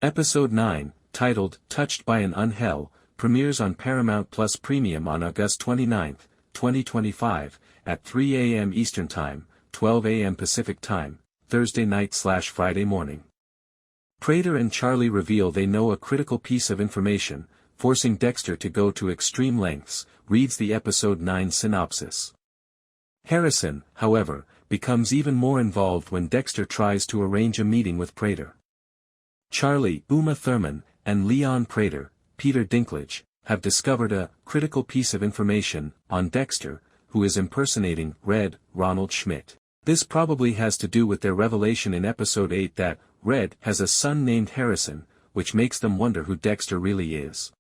Episode 9, titled Touched by an Ángel, premieres on Paramount Plus Premium on August 29, 2025, at 3 a.m. Eastern Time, 12 a.m. Pacific Time, Thursday night/Friday morning. Prater and Charley reveal they know a critical piece of information, forcing Dexter to go to extreme lengths, reads the Episode 9 synopsis. Harrison, however, becomes even more involved when Dexter tries to arrange a meeting with Prater. Charley, Uma Thurman, and Leon Prater, Peter Dinklage, have discovered a critical piece of information on Dexter, who is impersonating Ronald Schmidt. This probably has to do with their revelation in Episode 8 that Red has a son named Harrison, which makes them wonder who Dexter really is.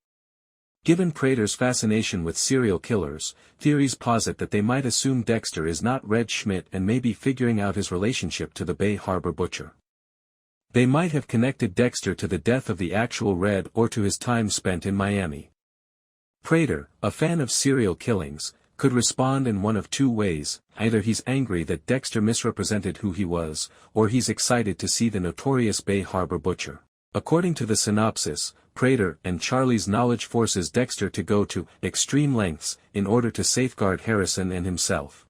Given Prater's fascination with serial killers, theories posit that they might assume Dexter is not Red Schmidt and may be figuring out his relationship to the Bay Harbor butcher. They might have connected Dexter to the death of the actual Red or to his time spent in Miami. Prater, a fan of serial killings, could respond in one of two ways: either he's angry that Dexter misrepresented who he was, or he's excited to see the notorious Bay Harbor butcher. According to the synopsis, Prater and Charley's knowledge forces Dexter to go to extreme lengths in order to safeguard Harrison and himself.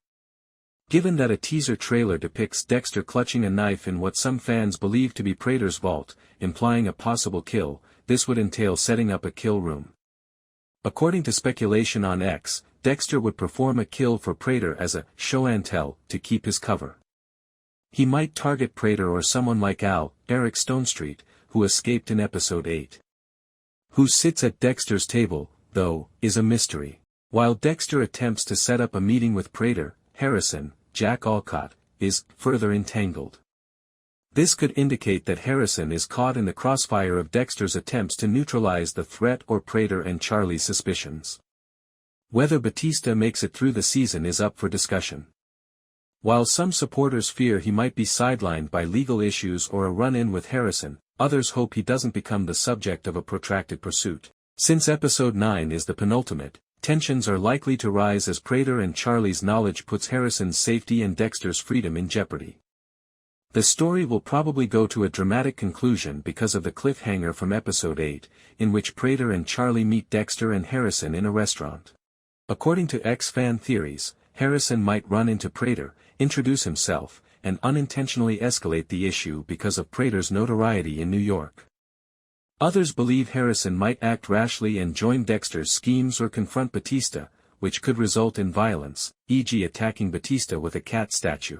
Given that a teaser trailer depicts Dexter clutching a knife in what some fans believe to be Prater's vault, implying a possible kill, this would entail setting up a kill room. According to speculation on X, Dexter would perform a kill for Prater as a show and tell to keep his cover. He might target Prater or someone like Eric Stonestreet, who escaped in Episode 8. Who sits at Dexter's table, though, is a mystery. While Dexter attempts to set up a meeting with Prater, Harrison, Jack Alcott, is further entangled. This could indicate that Harrison is caught in the crossfire of Dexter's attempts to neutralize the threat or Prater and Charley's suspicions. Whether Batista makes it through the season is up for discussion. While some supporters fear he might be sidelined by legal issues or a run-in with Harrison, others hope he doesn't become the subject of a protracted pursuit. Since Episode 9 is the penultimate, tensions are likely to rise as Prater and Charley's knowledge puts Harrison's safety and Dexter's freedom in jeopardy. The story will probably go to a dramatic conclusion because of the cliffhanger from Episode 8, in which Prater and Charley meet Dexter and Harrison in a restaurant. According to X-fan theories, Harrison might run into Prater, introduce himself, and unintentionally escalate the issue because of Prater's notoriety in New York. Others believe Harrison might act rashly and join Dexter's schemes or confront Batista, which could result in violence, e.g. attacking Batista with a cat statue.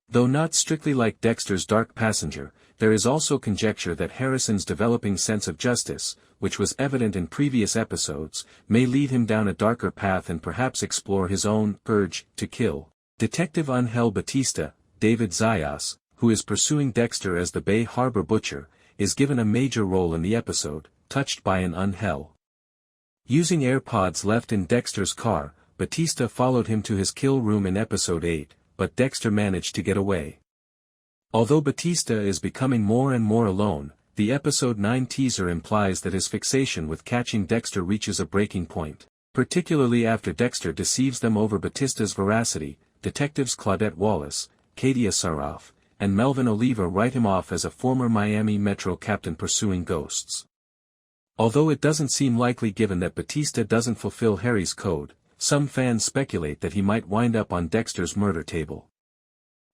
Though not strictly like Dexter's dark passenger, there is also conjecture that Harrison's developing sense of justice, which was evident in previous episodes, may lead him down a darker path and perhaps explore his own urge to kill. Detective Ángel Batista, David Zayas, who is pursuing Dexter as the Bay Harbor butcher, is given a major role in the episode, Touched by an Ángel. Using AirPods left in Dexter's car, Batista followed him to his kill room in Episode 8, but Dexter managed to get away. Although Batista is becoming more and more alone, the Episode 9 teaser implies that his fixation with catching Dexter reaches a breaking point, particularly after Dexter deceives them over Batista's veracity. Detectives Claudette Wallace, Katia Saroff, and Melvin Oliva write him off as a former Miami Metro captain pursuing ghosts. Although it doesn't seem likely given that Batista doesn't fulfill Harry's code, some fans speculate that he might wind up on Dexter's murder table.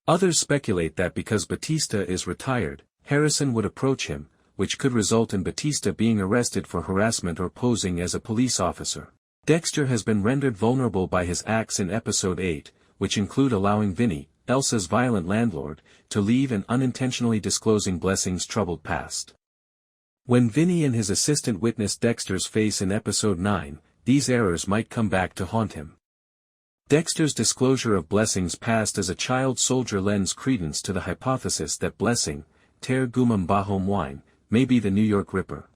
Others speculate that because Batista is retired, Harrison would approach him, which could result in Batista being arrested for harassment or posing as a police officer. Dexter has been rendered vulnerable by his acts in Episode 8, which include allowing Vinny, Elsa's violent landlord, to leave and unintentionally disclosing Blessing's troubled past. When Vinny and his assistant witnessed Dexter's face in Episode 9, these errors might come back to haunt him. Dexter's disclosure of Blessing's past as a child soldier lends credence to the hypothesis that Blessing, Ter Gumam Bahom Wine, may be the New York Ripper.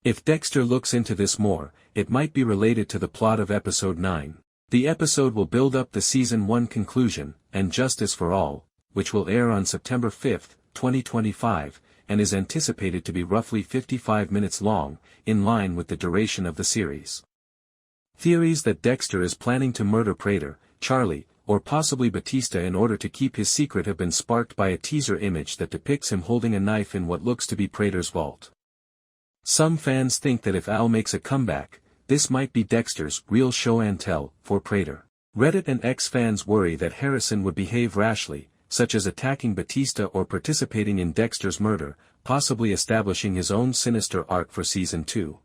If Dexter looks into this more, it might be related to the plot of Episode 9. The episode will build up the Season 1 conclusion, and Justice for All, which will air on September 5, 2025, and is anticipated to be roughly 55 minutes long, in line with the duration of the series. Theories that Dexter is planning to murder Prater, Charley, or possibly Batista in order to keep his secret have been sparked by a teaser image that depicts him holding a knife in what looks to be Prater's vault. Some fans think that if Al makes a comeback, this might be Dexter's real show and tell for Prater. Reddit and X fans worry that Harrison would behave rashly, such as attacking Batista or participating in Dexter's murder, possibly establishing his own sinister arc for Season 2.